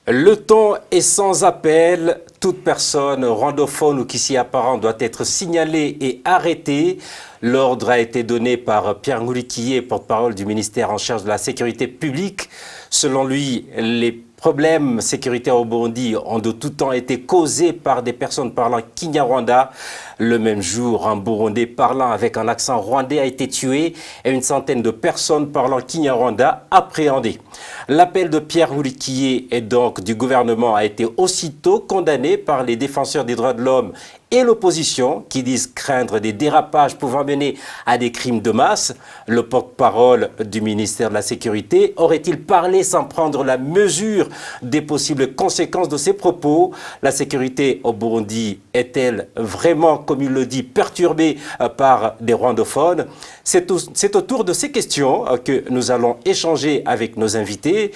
Le ton est sans appel. Toute personne rwandophone ou qui s'y apparente doit être signalée et arrêtée. L'ordre a été donné par Pierre Nkurikiye, porte-parole du ministère en charge de la sécurité publique. Selon lui, les problèmes sécuritaires au Burundi ont de tout temps été causés par des personnes parlant Kinyarwanda. Le même jour, un Burundais parlant avec un accent rwandais a été tué et une centaine de personnes parlant Kinyarwanda appréhendées. L'appel de Pierre Nkurikiye et donc du gouvernement a été aussitôt condamné par les défenseurs des droits de l'homme et l'opposition qui disent craindre des dérapages pouvant mener à des crimes de masse. Le porte-parole du ministère de la Sécurité aurait-il parlé sans prendre la mesure des possibles conséquences de ses propos? La sécurité au Burundi est-elle vraiment, comme il le dit, perturbée par des rwandophones? C'est autour de ces questions que nous allons échanger avec nos invités.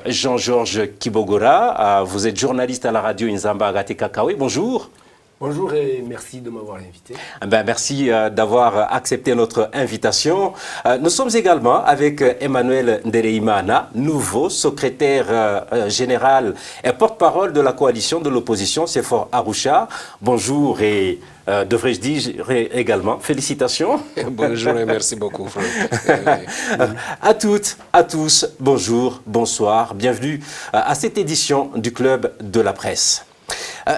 Jean-Georges Kibogora, vous êtes journaliste à la radio Inzamba Agate Kakawe. Bonjour. Bonjour et merci de m'avoir invité. Merci d'avoir accepté notre invitation. Nous sommes également avec Emmanuel Ndereimana, nouveau secrétaire général et porte-parole de la coalition de l'opposition CEFOR Arusha. Bonjour et devrais-je dire également félicitations. Bonjour et merci beaucoup, Franck. À toutes, à tous, bonjour, bonsoir, bienvenue à cette édition du Club de la Presse.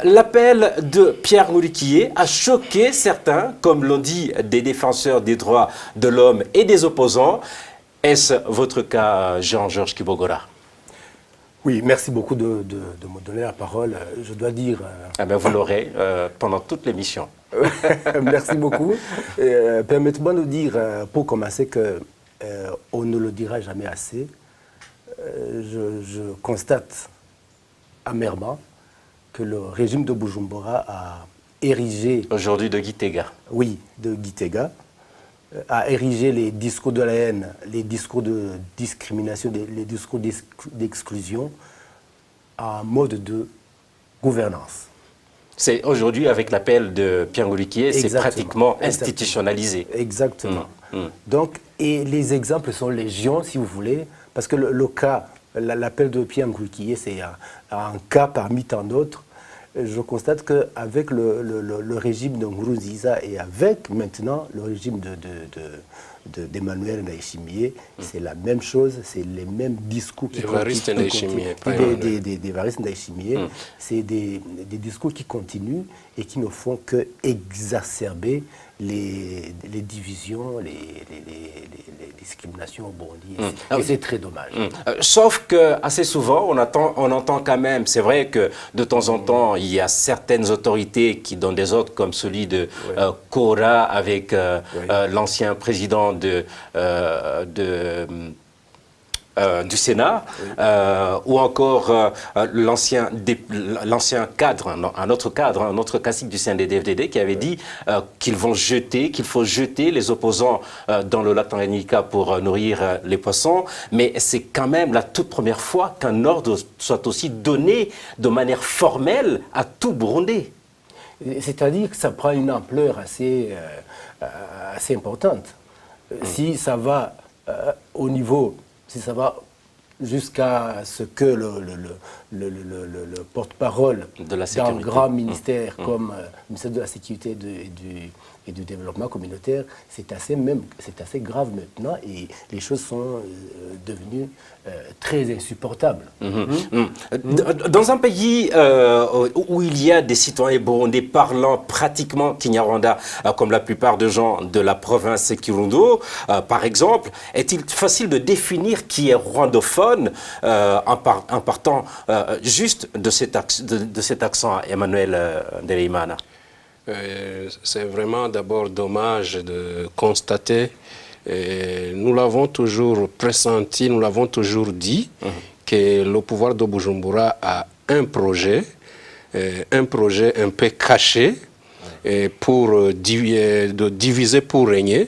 L'appel de Pierre Nkurikiye a choqué certains, comme l'ont dit des défenseurs des droits de l'homme et des opposants. Est-ce votre cas, Jean-Georges Kibogora? Oui, merci beaucoup de me donner la parole. Je dois dire... vous l'aurez pendant toute l'émission. Merci beaucoup. Permettez-moi de dire, pour commencer, qu'on ne le dira jamais assez. Je constate amèrement que le régime de Bujumbura a érigé... Aujourd'hui de Gitega. Oui, de Gitega, a érigé les discours de la haine, les discours de discrimination, les discours d'exclusion en mode de gouvernance. C'est aujourd'hui, avec l'appel de Pierre Nkurikiye, c'est pratiquement institutionnalisé. Exactement. Donc, et les exemples sont légion, si vous voulez, parce que le cas... L'appel de Pierre Nkurikiye, c'est un cas parmi tant d'autres. Je constate qu'avec le régime de Nkurunziza et avec maintenant le régime d'Emmanuel Ndayishimiye, c'est la même chose, c'est les mêmes discours qui continuent. D'Évariste Ndayishimiye, c'est des discours qui continuent et qui ne font que exacerber les divisions, les discriminations au Burundi. Et c'est très dommage. Sauf que assez souvent, on entend quand même, c'est vrai que de temps en temps, il y a certaines autorités qui donnent des ordres, comme celui de Kora avec l'ancien président du Sénat, ou encore l'ancien cadre, un autre classique du CNDD-FDD qui avait dit qu'il faut jeter les opposants dans le lac Tanganyika pour nourrir les poissons, mais c'est quand même la toute première fois qu'un ordre soit aussi donné de manière formelle à tout Burundais. C'est-à-dire que ça prend une ampleur assez importante. Si ça va au niveau... Si ça va jusqu'à ce que le porte-parole d'un grand ministère comme le ministère de la Sécurité et du Développement communautaire, c'est assez grave maintenant et les choses sont devenues très insupportables. Dans un pays où il y a des citoyens burundais parlant pratiquement Kinyarwanda, comme la plupart des gens de la province Kirundo, par exemple, est-il facile de définir qui est rwandophone en partant juste de cet accent, Emmanuel Ndereimana? C'est vraiment d'abord dommage de constater, nous l'avons toujours pressenti, nous l'avons toujours dit, que le pouvoir de Bujumbura a un projet un peu caché pour de diviser pour régner.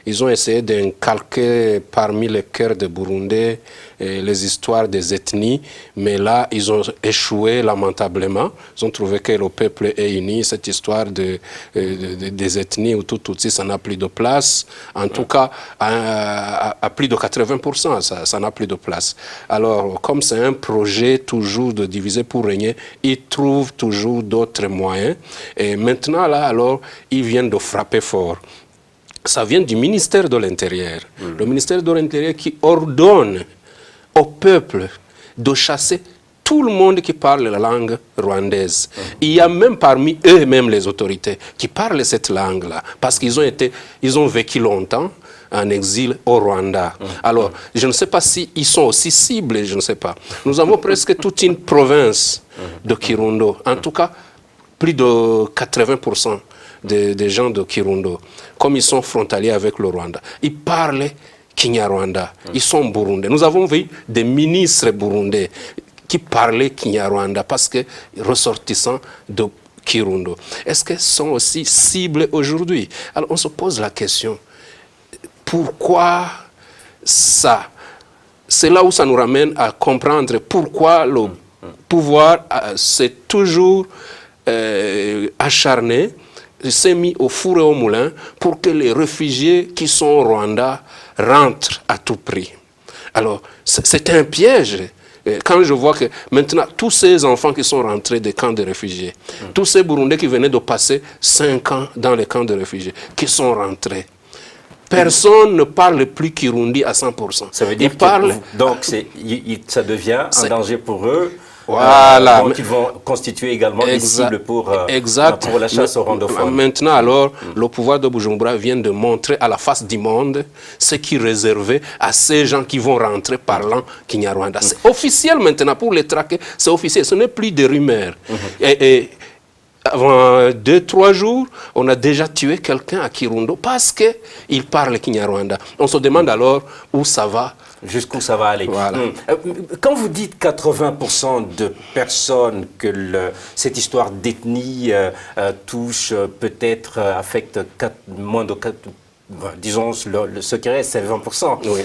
ils ont essayé d'incalquer parmi les cœurs des Burundais les histoires des ethnies, mais là, ils ont échoué lamentablement. Ils ont trouvé que le peuple est uni. Cette histoire des ethnies ou tout ça n'a plus de place. En tout cas, à plus de 80%, ça n'a plus de place. Alors, comme c'est un projet toujours de diviser pour régner, ils trouvent toujours d'autres moyens. Et maintenant, là, alors, ils viennent de frapper fort. Ça vient du ministère de l'Intérieur. Le ministère de l'Intérieur qui ordonne au peuple de chasser tout le monde qui parle la langue rwandaise. Il y a même parmi eux-mêmes les autorités qui parlent cette langue-là, parce qu'ils ont vécu longtemps en exil au Rwanda. Alors, je ne sais pas s'ils sont aussi ciblés, je ne sais pas. Nous avons presque toute une province de Kirundo. En tout cas, plus de 80% des gens de Kirundo, comme ils sont frontaliers avec le Rwanda, ils parlent Kinyarwanda. Ils sont burundais. Nous avons vu des ministres burundais qui parlaient Kinyarwanda parce que ressortissants de Kirundo. Est-ce qu'ils sont aussi ciblés aujourd'hui? Alors on se pose la question, pourquoi ça? C'est là où ça nous ramène à comprendre pourquoi le pouvoir s'est toujours acharné, s'est mis au four et au moulin pour que les réfugiés qui sont au Rwanda rentrent à tout prix. Alors, c'est un piège. Quand je vois que maintenant, tous ces enfants qui sont rentrés des camps de réfugiés, tous ces Burundais qui venaient de passer 5 ans dans les camps de réfugiés, qui sont rentrés, personne ne parle plus Kirundi à 100%. Ça veut dire donc ça devient un danger pour eux. Voilà. Donc ils vont constituer également des cibles pour la chasse aux rwandophones. Maintenant, alors, le pouvoir de Bujumbura vient de montrer à la face du monde ce qui est réservé à ces gens qui vont rentrer parlant Kinyarwanda. C'est officiel maintenant, pour les traquer, c'est officiel, ce n'est plus des rumeurs. Et avant 2-3 jours, on a déjà tué quelqu'un à Kirundo parce qu'il parle Kinyarwanda. On se demande alors où ça va. Jusqu'où ça va aller. Voilà. Quand vous dites 80% de personnes que cette histoire d'ethnie touche, peut-être affecte moins de 4%, disons, ce qui reste, c'est 20%. Oui.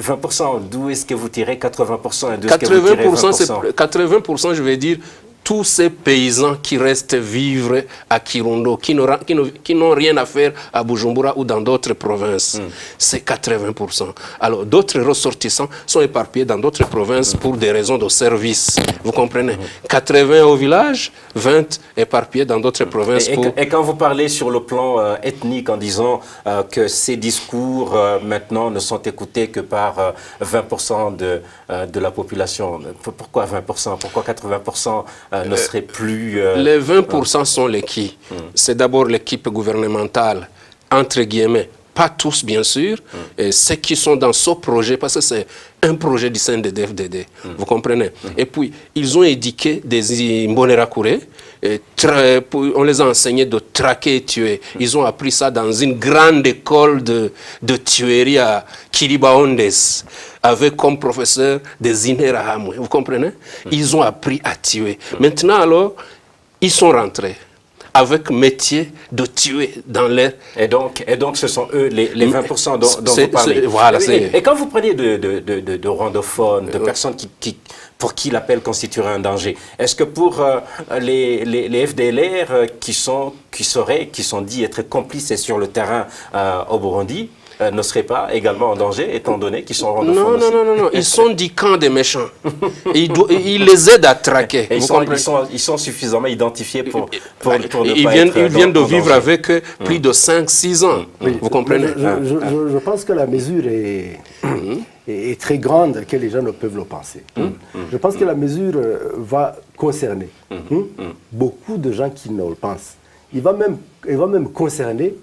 20%, d'où est-ce que vous tirez 80% et d'où est-ce que vous tirez 20%? 80%, je vais dire, tous ces paysans qui restent vivre à Kirundo, qui n'ont rien à faire à Bujumbura ou dans d'autres provinces, c'est 80%. Alors, d'autres ressortissants sont éparpillés dans d'autres provinces pour des raisons de service. Vous comprenez? 80 au village, 20 éparpillés dans d'autres provinces. Et quand vous parlez sur le plan ethnique en disant que ces discours maintenant ne sont écoutés que par 20% de la population, pourquoi 20%? Pourquoi 80% ne serait plus... Les 20% sont les qui? C'est d'abord l'équipe gouvernementale, entre guillemets, pas tous bien sûr, et ceux qui sont dans ce projet, parce que c'est un projet du CNDD-FDD, vous comprenez? Et puis, ils ont éduqué des Imbonerakure, on les a enseignés de traquer et tuer. Ils ont appris ça dans une grande école de tuerie à Kilibaondes, avec comme professeur des Imbonerakure, vous comprenez? Ils ont appris à tuer. Maintenant alors, ils sont rentrés avec métier de tuer dans l'air. Et donc ce sont eux, les 20% dont vous parlez. Voilà, et quand vous prenez de rwandophones, de personnes pour qui l'appel constituerait un danger, est-ce que pour les FDLR qui sont dits être complices sur le terrain au Burundi, ne seraient pas également en danger, étant donné qu'ils sont rwandophones? Non. Ils sont du camp des méchants. Ils les aident à traquer. Ils sont suffisamment identifiés pour ne ils pas viennent, être ils viennent de vivre danger. avec plus de 5-6 ans. Vous comprenez? Je pense que la mesure est très grande que les gens ne peuvent le penser. Je pense que la mesure va concerner beaucoup de gens qui ne le pensent. Elle va même concerner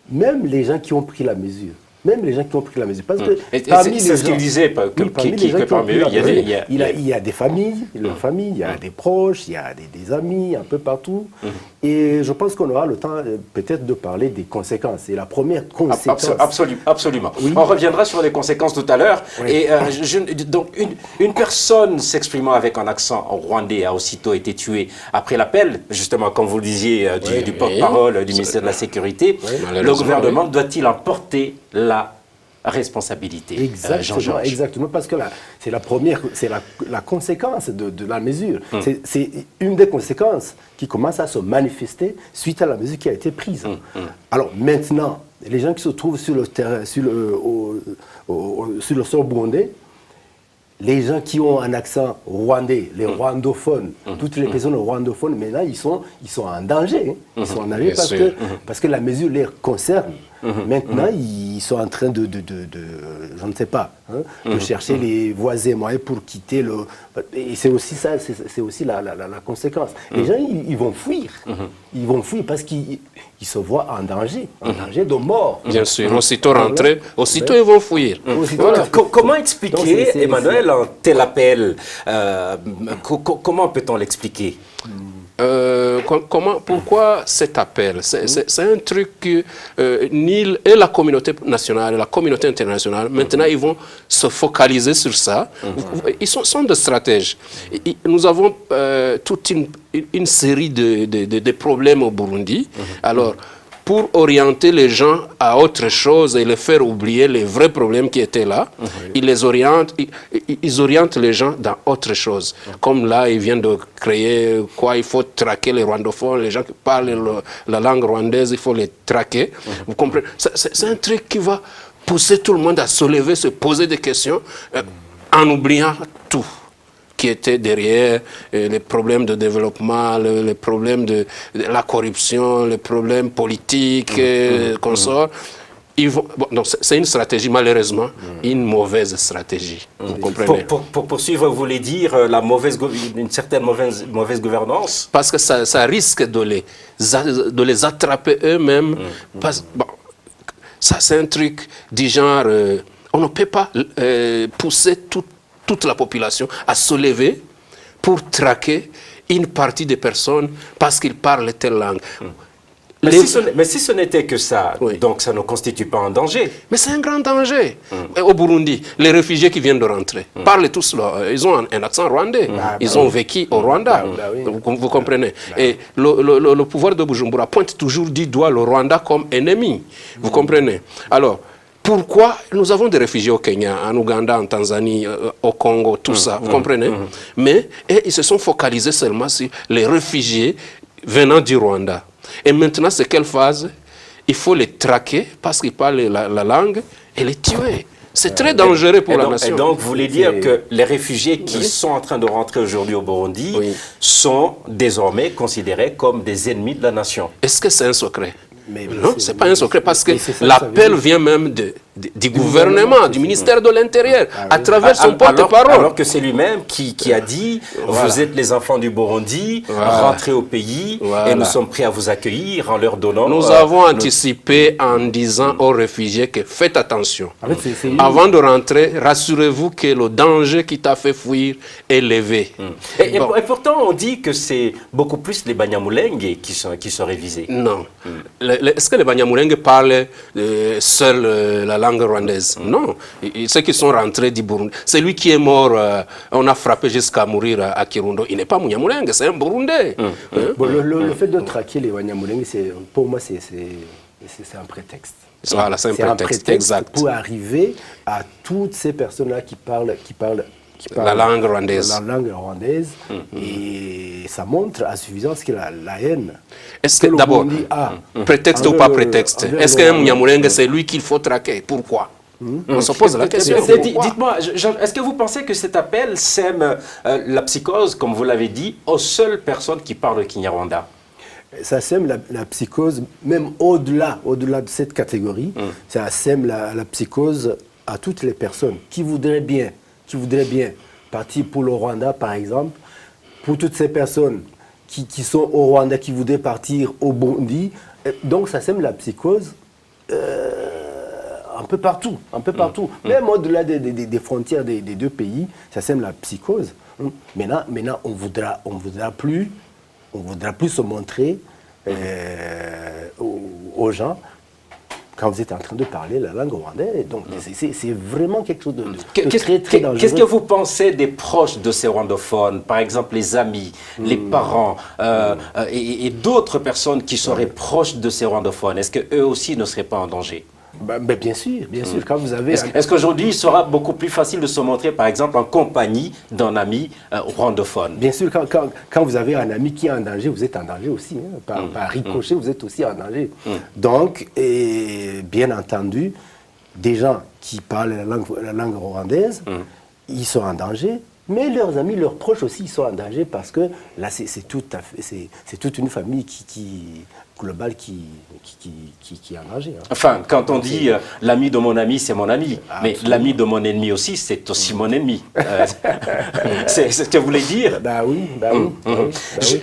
même les gens qui ont pris la mesure. Même les gens qui ont pris la mesure. Parce que c'est ce qu'il disait, que parmi eux, il y a des familles, il y a des proches, il y a des amis un peu partout. Et je pense qu'on aura le temps peut-être de parler des conséquences. Et la première conséquence... Absolument. Oui. On reviendra sur les conséquences tout à l'heure. Oui. Et donc, une personne s'exprimant avec un accent rwandais a aussitôt été tuée après l'appel, justement, comme vous le disiez, du porte-parole du ministère de la Sécurité. Oui. Le gouvernement doit-il emporter la responsabilité, Exactement, exactement, parce que là, c'est la conséquence de la mesure. C'est une des conséquences qui commence à se manifester suite à la mesure qui a été prise. Alors maintenant, les gens qui se trouvent sur le terrain, sur le sol burundais, les gens qui ont un accent rwandais, les rwandophones, toutes les personnes rwandophones, maintenant, ils sont en danger. Ils sont en danger parce que la mesure les concerne. Maintenant, ils sont en train de je ne sais pas, de chercher les voies et moyens pour quitter le... Et c'est aussi ça, c'est aussi la conséquence. Les gens, ils vont fuir. Ils vont fuir parce qu'ils se voient en danger de mort. Bien sûr, aussitôt rentrés, aussitôt ils vont fuir. Voilà. Comment expliquer, Emmanuel, un tel appel comment peut-on l'expliquer? Pourquoi cet appel? C'est un truc que Nil et la communauté nationale, la communauté internationale, maintenant ils vont se focaliser sur ça. Ils sont des stratèges. Nous avons toute une série de problèmes au Burundi. Alors, pour orienter les gens à autre chose et les faire oublier les vrais problèmes qui étaient là, ils orientent les gens dans autre chose. Comme là, ils viennent de créer quoi, il faut traquer les rwandophones, les gens qui parlent la langue rwandaise, il faut les traquer. Vous comprenez? C'est un truc qui va pousser tout le monde à se lever, se poser des questions, en oubliant tout qui était derrière les problèmes de développement, les problèmes de la corruption, les problèmes politiques, consorts. Donc c'est une stratégie, malheureusement, une mauvaise stratégie. Vous comprenez? Pour poursuivre, vous voulez dire une certaine mauvaise gouvernance? Parce que ça risque de les attraper eux-mêmes. Ça, c'est un truc du genre, on ne peut pas pousser toute la population à se lever pour traquer une partie des personnes parce qu'ils parlent telle langue. Mais si ce n'était que ça, donc ça ne constitue pas un danger. Mais c'est un grand danger. Au Burundi, les réfugiés qui viennent de rentrer parlent tous, ils ont un accent rwandais. Ils ont vécu au Rwanda. Vous comprenez? Et le pouvoir de Bujumbura pointe toujours du doigt le Rwanda comme ennemi. Vous comprenez? Alors, pourquoi nous avons des réfugiés au Kenya, en Ouganda, en Tanzanie, au Congo, tout ça, vous comprenez? Mais ils se sont focalisés seulement sur les réfugiés venant du Rwanda. Et maintenant, c'est quelle phase? Il faut les traquer parce qu'ils parlent la langue et les tuer. C'est très dangereux pour la nation. Et donc, vous voulez dire que les réfugiés qui sont en train de rentrer aujourd'hui au Burundi sont désormais considérés comme des ennemis de la nation? Est-ce que c'est un secret? Non, ce n'est pas un secret parce que l'appel vient même du gouvernement, du ministère de l'Intérieur, à travers son porte-parole. Alors que c'est lui-même qui a dit vous êtes les enfants du Burundi, rentrez au pays et nous sommes prêts à vous accueillir en leur donnant... Nous avons anticipé en disant aux réfugiés que faites attention. Avant de rentrer, rassurez-vous que le danger qui t'a fait fuir est levé. Et pourtant, on dit que c'est beaucoup plus les Banyamulenge qui seraient visés. Non. Est-ce que les Banyamulenge parlent seuls la langue rwandaise? Non. Ceux qui sont rentrés du Burundi. Celui qui est mort, on a frappé jusqu'à mourir à Kirundo. Il n'est pas Banyamulenge, c'est un Burundais. Le fait de traquer les Banyamulenge, pour moi, c'est un prétexte. Voilà, c'est un prétexte, exact. Pour arriver à toutes ces personnes-là qui parlent la langue rwandaise. Et ça montre à suffisance que la haine. Est-ce que d'abord, prétexte ou pas prétexte, est-ce qu'un Nyamulenge, c'est lui qu'il faut traquer? Pourquoi? On se pose la question. Dites-moi, est-ce que vous pensez que cet appel sème la psychose, comme vous l'avez dit, aux seules personnes qui parlent le Kinyarwanda? Ça sème la psychose, même au-delà de cette catégorie, ça sème la psychose à toutes les personnes qui voudraient bien partir pour le Rwanda, par exemple, pour toutes ces personnes qui sont au Rwanda, qui voudraient partir au Burundi. Donc ça sème la psychose un peu partout. Même au-delà des frontières des deux pays, ça sème la psychose. Maintenant, on voudra plus se montrer aux gens quand vous êtes en train de parler la langue rwandaise. Donc, c'est vraiment quelque chose de très, très dangereux. Qu'est-ce que vous pensez des proches de ces rwandophones, par exemple les amis, les parents et d'autres personnes qui seraient proches de ces rwandophones? Est-ce qu'eux aussi ne seraient pas en danger? Mais bien sûr, quand vous avez... Est-ce qu'aujourd'hui, il sera beaucoup plus facile de se montrer, par exemple, en compagnie d'un ami rwandophone? Bien sûr, quand vous avez un ami qui est en danger, vous êtes en danger aussi. Hein. Par ricochet, vous êtes aussi en danger. Donc, bien entendu, des gens qui parlent la langue rwandaise, ils sont en danger. Mais leurs amis, leurs proches aussi, ils sont en danger parce que là, c'est toute une famille globale qui est en danger. Hein. Enfin, quand on dit l'ami de mon ami, c'est mon ami, mais l'ami de mon ennemi aussi, c'est aussi mon ennemi. C'est ce que vous voulez dire? Oui.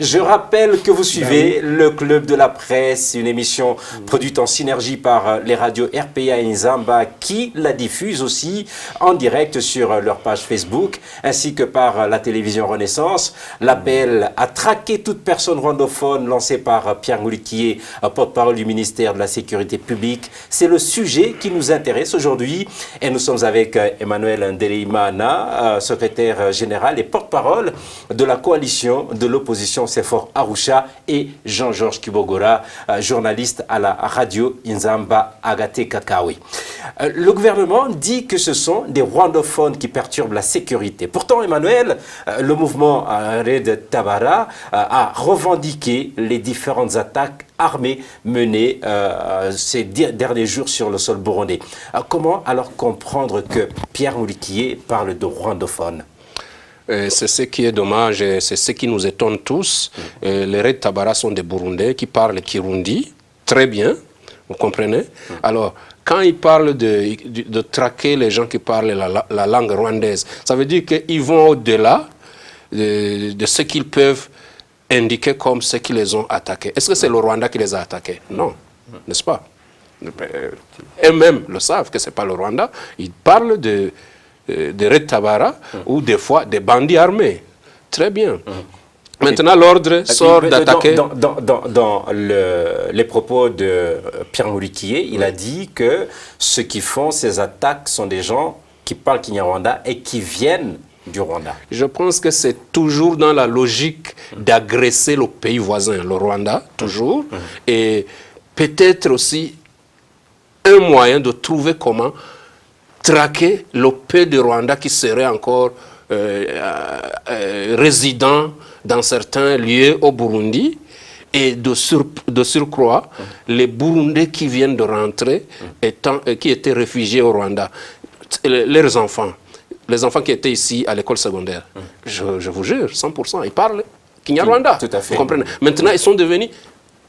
Je rappelle que vous suivez le Club de la Presse, une émission produite en synergie par les radios RPA et Nzamba qui la diffuse aussi en direct sur leur page Facebook, ainsi que par la télévision Renaissance. L'appel à traquer toute personne rwandophone lancé par Pierre Nkurikiye, porte-parole du ministère de la Sécurité publique. C'est le sujet qui nous intéresse aujourd'hui et nous sommes avec Emmanuel Ndereimana, secrétaire général et porte-parole de la coalition de l'opposition CEFOR Arusha, et Jean-Georges Kibogora, journaliste à la radio Nzamba Agate Kakawi. Le gouvernement dit que ce sont des rwandophones qui perturbent la sécurité. Pourtant, Emmanuel, le mouvement Red Tabara a revendiqué les différentes attaques armées menées ces derniers jours sur le sol burundais. Comment alors comprendre que Pierre Nkurikiye parle de rwandophone? C'est ce qui est dommage, c'est ce qui nous étonne tous. Les Red Tabara sont des Burundais qui parlent Kirundi très bien, vous comprenez? Alors, quand ils parlent de traquer les gens qui parlent la langue rwandaise, ça veut dire qu'ils vont au-delà de ce qu'ils peuvent indiquer comme ce qui les ont attaqués. Est-ce que c'est le Rwanda qui les a attaqués? Non, n'est-ce pas? Eux-mêmes le savent que ce n'est pas le Rwanda. Ils parlent de Red Tabara ou des fois des bandits armés. Très bien. Maintenant, l'ordre sort d'attaquer... Dans les propos de Pierre Nkurikiye, il a dit que ceux qui font ces attaques sont des gens qui parlent Kinyarwanda et qui viennent du Rwanda. Je pense que c'est toujours dans la logique d'agresser le pays voisin, le Rwanda, toujours, et peut-être aussi un moyen de trouver comment traquer le peu de Rwanda qui serait encore résident dans certains lieux au Burundi, et de surcroît, les Burundais qui viennent de rentrer, qui étaient réfugiés au Rwanda, leurs enfants, les enfants qui étaient ici à l'école secondaire, je vous jure, 100%, ils parlent Kinyarwanda. Tout à fait. Vous comprenez? Maintenant, ils sont devenus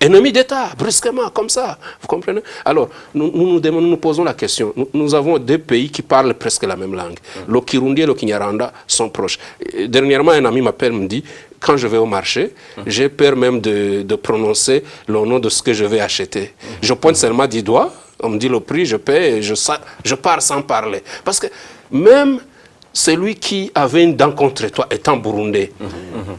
ennemis d'État, brusquement, comme ça. Vous comprenez? Alors, nous posons la question. Nous avons deux pays qui parlent presque la même langue. Le Kirundi et le Kinyarwanda sont proches. Dernièrement, un ami m'appelle, me dit, quand je vais au marché, j'ai peur même de prononcer le nom de ce que je vais acheter. Je pointe seulement du doigt, on me dit le prix, je paie, et je pars sans parler. Parce que même celui qui avait une dent contre toi, étant burundais,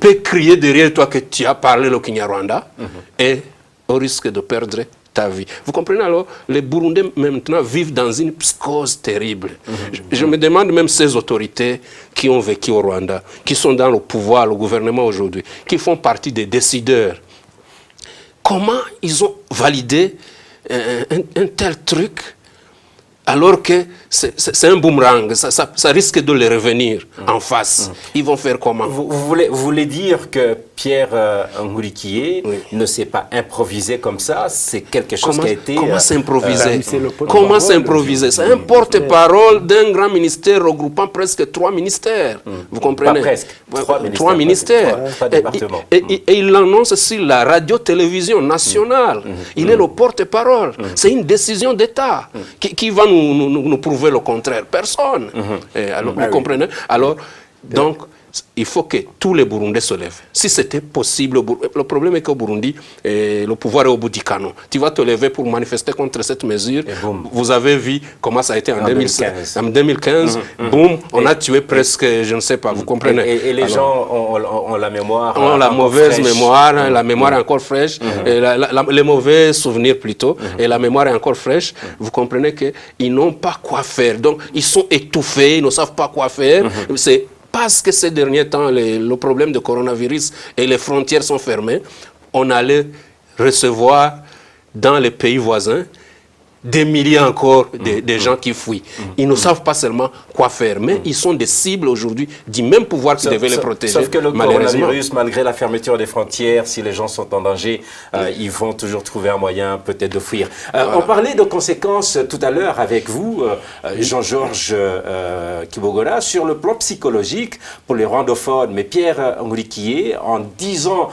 peut crier derrière toi que tu as parlé le Kinyarwanda et au risque de perdre ta vie. Vous comprenez alors? Les Burundais maintenant vivent dans une psychose terrible. Je me demande même ces autorités qui ont vécu au Rwanda, qui sont dans le pouvoir, le gouvernement aujourd'hui, qui font partie des décideurs. Comment ils ont validé un tel truc alors que c'est un boomerang, ça risque de les revenir en face. Ils vont faire comment? Vous voulez dire que Pierre Nkurikiye ne s'est pas improvisé comme ça? C'est quelque chose qui a été... Comment s'improviser? Comment s'improviser? C'est un porte-parole d'un grand ministère regroupant presque 3 ministères. Vous comprenez? Pas presque. 3 ministères. Et il l'annonce sur la radio-télévision nationale. Il est le porte-parole. C'est une décision d'État qui va nous prouver le contraire. Personne. Alors, vous comprenez? Alors, donc, il faut que tous les Burundais se lèvent. Si c'était possible, le problème est qu'au Burundi, le pouvoir est au bout du canon. Tu vas te lever pour manifester contre cette mesure. Vous avez vu comment ça a été en 2015. En 2015, boum, on a tué presque, je ne sais pas, vous comprenez. Et les gens ont la mémoire. Ont la mauvaise mémoire, la mémoire est encore fraîche, les mauvais souvenirs plutôt, et la mémoire est encore fraîche. Vous comprenez qu'ils n'ont pas quoi faire. Donc, ils sont étouffés, ils ne savent pas quoi faire. C'est parce que ces derniers temps, le problème de coronavirus et les frontières sont fermées, on allait recevoir dans les pays voisins des milliers encore de gens qui fuient. Ils ne savent pas seulement quoi faire, mais ils sont des cibles aujourd'hui du même pouvoir qui devait les protéger. Sauf que le malheureusement. coronavirus, malgré la fermeture des frontières, si les gens sont en danger, ils vont toujours trouver un moyen peut-être de fuir. Voilà. On parlait de conséquences tout à l'heure avec vous, Jean-Georges Kibogola, sur le plan psychologique pour les rwandophones. Mais Pierre Nkurikiye, en disant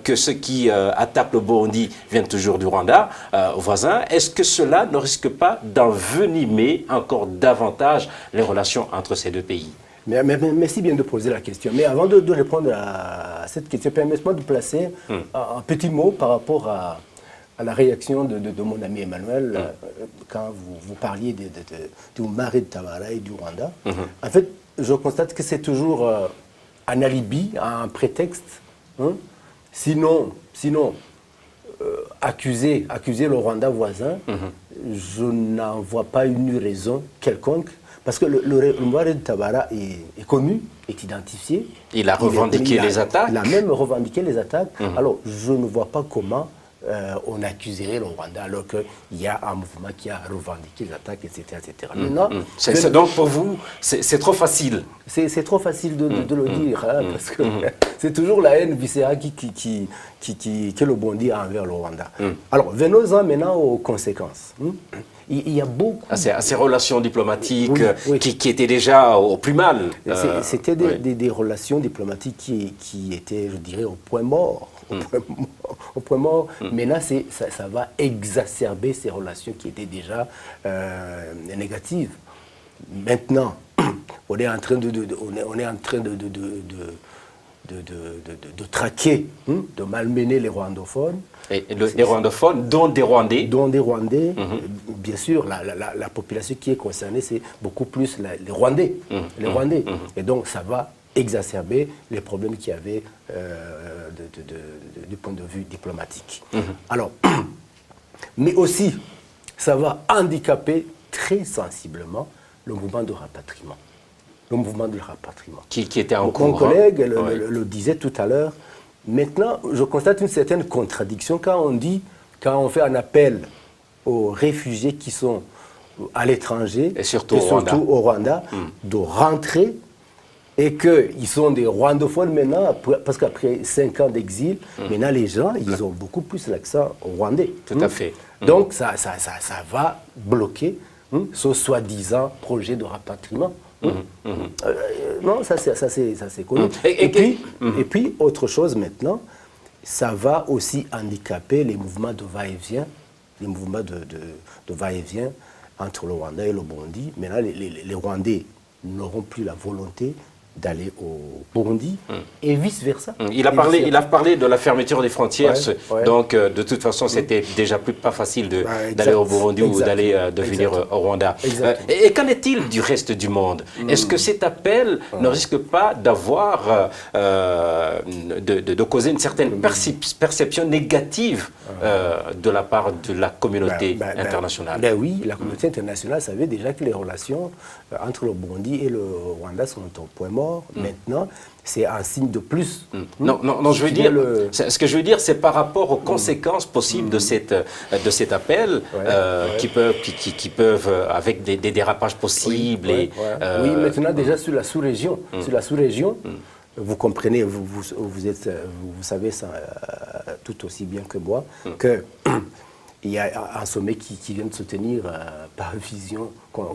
que ceux qui attaquent le Burundi viennent toujours du Rwanda, voisin, est-ce que cela ne risque pas d'envenimer encore davantage les relations entre ces deux pays? Merci bien de poser la question. Mais avant de répondre à cette question, permettez-moi de placer un petit mot par rapport à la réaction de mon ami Emmanuel quand vous parliez du Mare de Tabara et du Rwanda. En fait, je constate que c'est toujours un alibi, un prétexte. Sinon accuser le Rwanda voisin, je n'en vois pas une raison quelconque, parce que le Mare de Tabara est connu, est identifié. Il a revendiqué les attaques. Il a même revendiqué les attaques. Alors, je ne vois pas comment on accuserait le Rwanda alors qu'il y a un mouvement qui a revendiqué les attaques, etc. etc. Maintenant, donc pour vous, c'est trop facile. C'est trop facile de le dire, parce que c'est toujours la haine viscérale que le Burundi a envers le Rwanda. Alors, venons-en maintenant aux conséquences. Il y a beaucoup... À ces relations diplomatiques Oui. Qui étaient déjà au plus mal. C'était des relations diplomatiques qui étaient, je dirais, au point mort. Au point mort. Maintenant, ça va exacerber ces relations qui étaient déjà négatives. Maintenant, on est en train de traquer, de malmener les rwandophones. Et les rwandophones, dont des Rwandais. Dont des Rwandais. Bien sûr, la population qui est concernée, c'est beaucoup plus les Rwandais. Les Rwandais. Et donc, ça va exacerber les problèmes qu'il y avait du point de vue diplomatique. Alors, mais aussi, ça va handicaper très sensiblement le mouvement de rapatriement. Le mouvement de rapatriement. Qui était en cours. Mon collègue le disait tout à l'heure. Maintenant, je constate une certaine contradiction quand on fait un appel aux réfugiés qui sont à l'étranger, et surtout au Rwanda, de rentrer, et qu'ils sont des rwandophones maintenant, parce qu'après 5 ans d'exil, maintenant les gens, ils ont beaucoup plus l'accent rwandais. Tout à fait. Donc ça va bloquer ce soi-disant projet de rapatriement. Non, ça c'est connu. Et puis, autre chose maintenant, ça va aussi handicaper les mouvements de va-et-vient, entre le Rwanda et le Burundi. Maintenant, les Rwandais n'auront plus la volonté d'aller au Burundi et vice-versa. Il a parlé de la fermeture des frontières, donc de toute façon c'était déjà pas facile d'aller au Burundi ou d'aller venir au Rwanda. Et qu'en est-il du reste du monde? Est-ce que cet appel ne risque pas d'avoir, de causer une certaine perception négative de la part de la communauté internationale? Oui, la communauté internationale savait déjà que les relations entre le Burundi et le Rwanda sont au point mort. Maintenant, c'est un signe de plus. Non, je veux dire, ce que je veux dire, c'est par rapport aux conséquences possibles de cet appel qui peuvent, avec des dérapages possibles. Oui, maintenant déjà sur la sous-région. Sur la sous-région, vous comprenez, vous savez ça tout aussi bien que moi, que il y a un sommet qui vient de se tenir par vision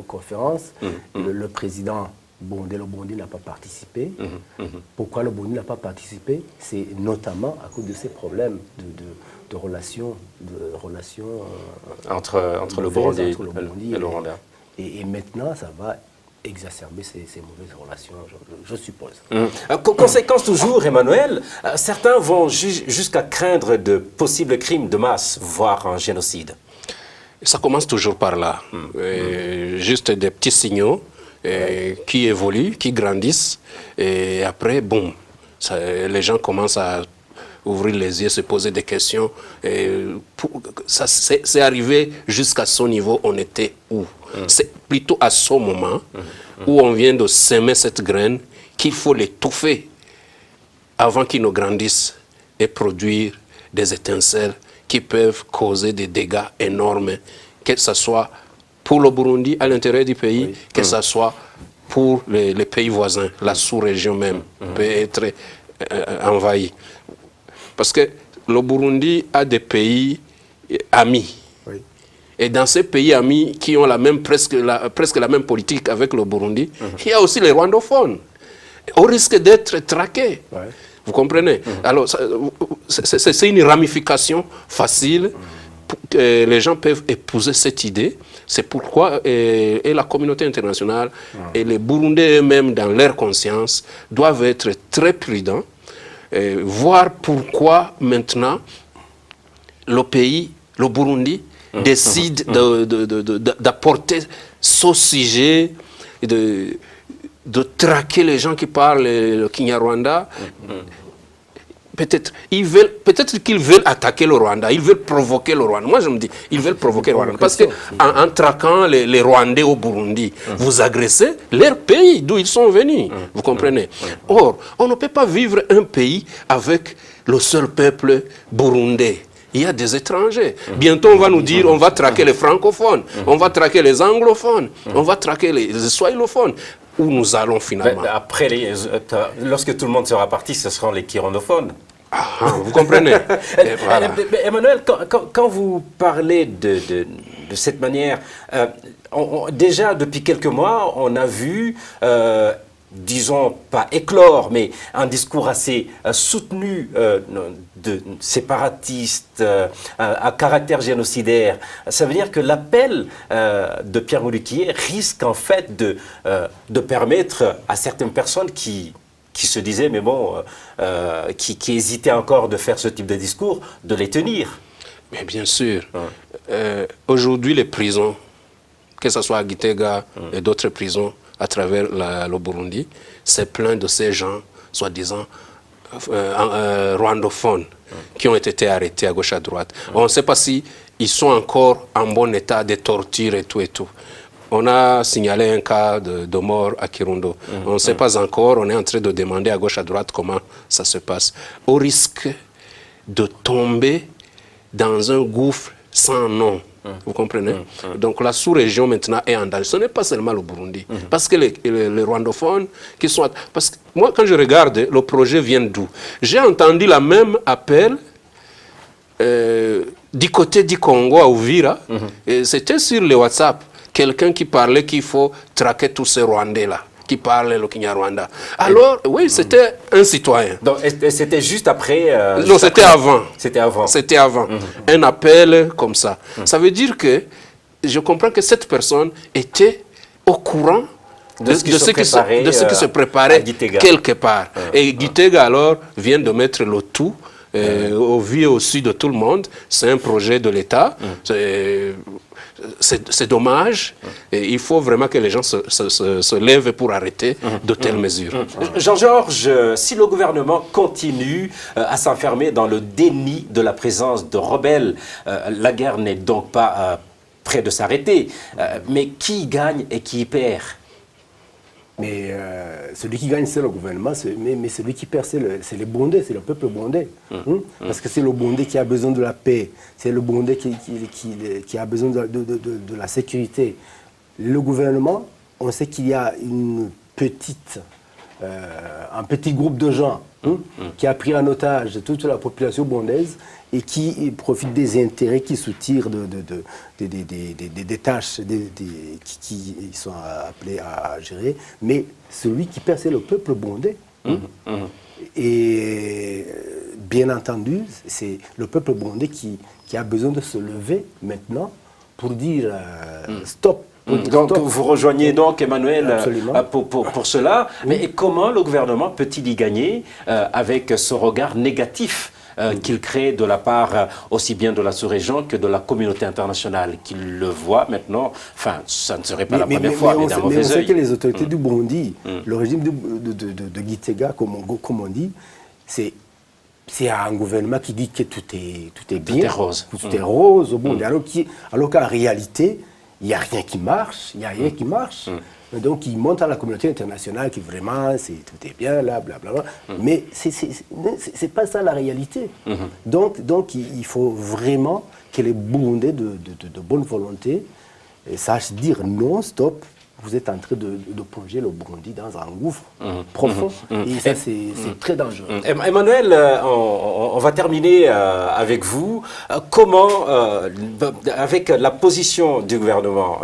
conférence. Le président le Burundi n'a pas participé. Pourquoi le Burundi n'a pas participé? C'est notamment à cause de ces problèmes de relations entre le Burundi et le Rwanda. Et maintenant, ça va exacerber ces mauvaises relations, je suppose. Conséquence toujours, Emmanuel, certains vont jusqu'à craindre de possibles crimes de masse, voire un génocide. Ça commence toujours par là. Juste des petits signaux qui évoluent, qui grandissent, et après, boum, les gens commencent à ouvrir les yeux, se poser des questions. C'est arrivé jusqu'à ce niveau, on était où? C'est plutôt à ce moment où on vient de semer cette graine qu'il faut l'étouffer avant qu'il ne grandisse et produire des étincelles qui peuvent causer des dégâts énormes que ce soit pour le Burundi à l'intérieur du pays, que ce soit pour les pays voisins, la sous-région même peut être envahie. Parce que le Burundi a des pays amis. Oui. Et dans ces pays amis qui ont presque la même politique avec le Burundi, il y a aussi les rwandophones. Au risque d'être traqués. Ouais. Vous comprenez? Alors, c'est une ramification facile. Que les gens peuvent épouser cette idée. C'est pourquoi et la communauté internationale et les Burundais eux-mêmes, dans leur conscience, doivent être très prudents, voir pourquoi maintenant le pays, le Burundi, décide d'apporter ce sujet, de traquer les gens qui parlent le Kinyarwanda. Peut-être qu'ils veulent attaquer le Rwanda, ils veulent provoquer le Rwanda. Moi, je me dis, ils veulent provoquer le Rwanda. Parce qu'en traquant les Rwandais au Burundi, vous agressez leur pays d'où ils sont venus. Vous comprenez? Or, on ne peut pas vivre un pays avec le seul peuple burundais. Il y a des étrangers. Bientôt, on va nous dire, on va traquer les francophones, on va traquer les anglophones, on va traquer les swahilophones. Où nous allons finalement. Après, lorsque tout le monde sera parti, ce seront les kironophones. Vous comprenez? Voilà. Emmanuel, quand vous parlez de cette manière, déjà depuis quelques mois, on a vu, disons pas éclore, mais un discours assez soutenu de séparatistes à caractère génocidaire. Ça veut dire que l'appel de Pierre Mulukiye risque en fait de permettre à certaines personnes qui se disaient, mais bon, qui hésitaient encore de faire ce type de discours, de les tenir. Mais bien sûr. Aujourd'hui, les prisons, que ce soit à Gitega et d'autres prisons à travers le Burundi, c'est plein de ces gens, soi-disant, rwandophones, qui ont été arrêtés à gauche à droite. On ne sait pas si ils sont encore en bon état de torture et tout et tout. On a signalé un cas de mort à Kirundo. On ne sait pas encore, on est en train de demander à gauche à droite comment ça se passe. Au risque de tomber dans un gouffre sans nom. Vous comprenez? Donc la sous-région maintenant est en danger. Ce n'est pas seulement le Burundi. Parce que les rwandophones qui sont... Parce que moi, quand je regarde, le projet vient d'où? J'ai entendu la même appel du côté du Congo à Uvira. C'était sur le WhatsApp. Quelqu'un qui parlait qu'il faut traquer tous ces Rwandais-là, qui parlent le Kinyarwanda. Alors, oui, c'était un citoyen. Donc, c'était juste après... non, c'était avant. C'était avant. C'était avant. Un appel comme ça. Ça veut dire que je comprends que cette personne était au courant de ce qui se préparait quelque part. Et Gitega, alors, vient de mettre le tout au vu et au su de tout le monde. C'est un projet de l'État. C'est dommage. Et il faut vraiment que les gens se lèvent pour arrêter de telles mesures. Jean-Georges, si le gouvernement continue à s'enfermer dans le déni de la présence de rebelles, la guerre n'est donc pas près de s'arrêter. Mais qui gagne et qui perd? Mais celui qui gagne, c'est le gouvernement, mais celui qui perd, c'est les Burundais, c'est le peuple burundais. Parce que c'est le Burundais qui a besoin de la paix, c'est le Burundais qui a besoin de la sécurité. Le gouvernement, on sait qu'il y a un petit groupe de gens qui a pris en otage toute la population burundaise et qui profite des intérêts qui soutirent des tâches qui sont appelés à gérer. Mais celui qui perd, c'est le peuple burundais. Et bien entendu, c'est le peuple burundais qui a besoin de se lever maintenant pour dire stop. Donc vous rejoignez donc Emmanuel pour cela. Mais comment le gouvernement peut-il y gagner avec ce regard négatif qu'il crée de la part aussi bien de la sous-région que de la communauté internationale, qu'il le voit maintenant? Enfin, ça ne serait pas la première fois, mais d'un mauvais œil. On sait que les autorités du Burundi, le régime de Gitega, comme on dit, c'est un gouvernement qui dit que tout est bien, tout est rose. Tout est rose au Burundi, alors qu'en réalité, il n'y a rien qui marche, Donc, ils montrent à la communauté internationale que vraiment, tout est bien, là, blablabla. Mais c'est pas ça la réalité. Donc, il faut vraiment que les Burundais de bonne volonté sachent dire non, stop. Vous êtes en train de plonger le Burundi dans un gouffre profond. Et ça, c'est très dangereux. Emmanuel, on va terminer avec vous. Comment, avec la position du gouvernement,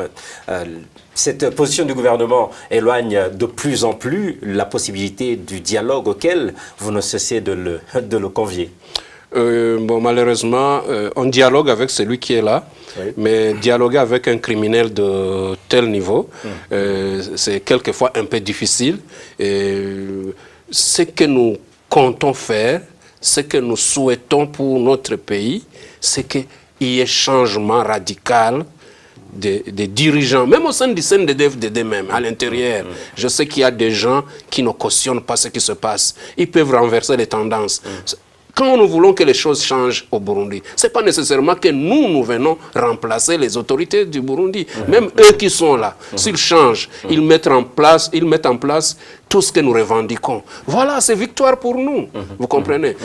cette position du gouvernement éloigne de plus en plus la possibilité du dialogue auquel vous ne cessez de le convier? Malheureusement, on dialogue avec celui qui est là, mais dialoguer avec un criminel de tel niveau, c'est quelquefois un peu difficile. Ce que nous comptons faire, ce que nous souhaitons pour notre pays, c'est qu'il y ait changement radical des dirigeants, même au sein du CNDD-FDD même, à l'intérieur. Je sais qu'il y a des gens qui ne cautionnent pas ce qui se passe. Ils peuvent renverser les tendances. Quand nous voulons que les choses changent au Burundi, ce n'est pas nécessairement que nous venons remplacer les autorités du Burundi. Même eux qui sont là, s'ils changent, ils mettent en place tout ce que nous revendiquons. Voilà, c'est victoire pour nous. Vous comprenez?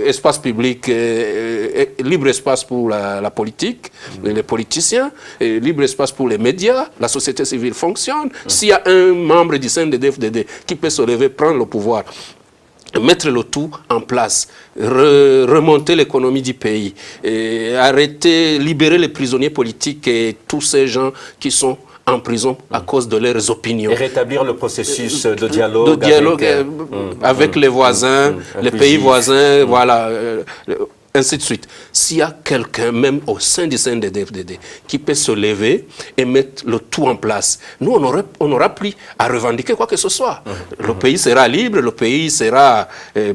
Espace public, libre espace pour la politique, les politiciens, libre espace pour les médias, la société civile fonctionne. S'il y a un membre du CNDD-FDD qui peut se lever, prendre le pouvoir, mettre le tout en place, remonter l'économie du pays, arrêter, libérer les prisonniers politiques et tous ces gens qui sont en prison à cause de leurs opinions. Et rétablir le processus de dialogue, avec les voisins, les pays voisins, voilà. Ainsi de suite. S'il y a quelqu'un, même au sein du CNDD-FDD, qui peut se lever et mettre le tout en place, nous, on n'aura plus à revendiquer quoi que ce soit. Le pays sera libre, le pays sera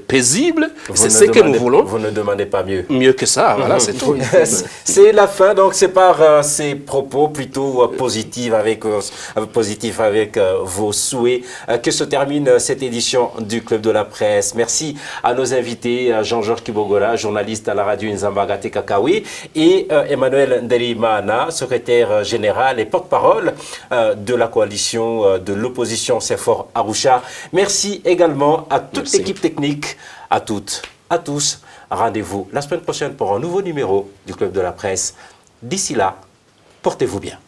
paisible. C'est ce que nous voulons. Vous ne demandez pas mieux. Mieux que ça, voilà, c'est tout. C'est la fin, donc c'est par ces propos plutôt positifs avec vos souhaits que se termine cette édition du Club de la Presse. Merci à nos invités, Jean-Georges Kibogora, journaliste à la radio Nzambagate Kakawi, et Emmanuel Ndelimana, secrétaire général et porte-parole de la coalition de l'opposition CEFOR Arusha. Merci également à toute l'équipe technique, à toutes, à tous. Rendez-vous la semaine prochaine pour un nouveau numéro du Club de la Presse. D'ici là, portez-vous bien.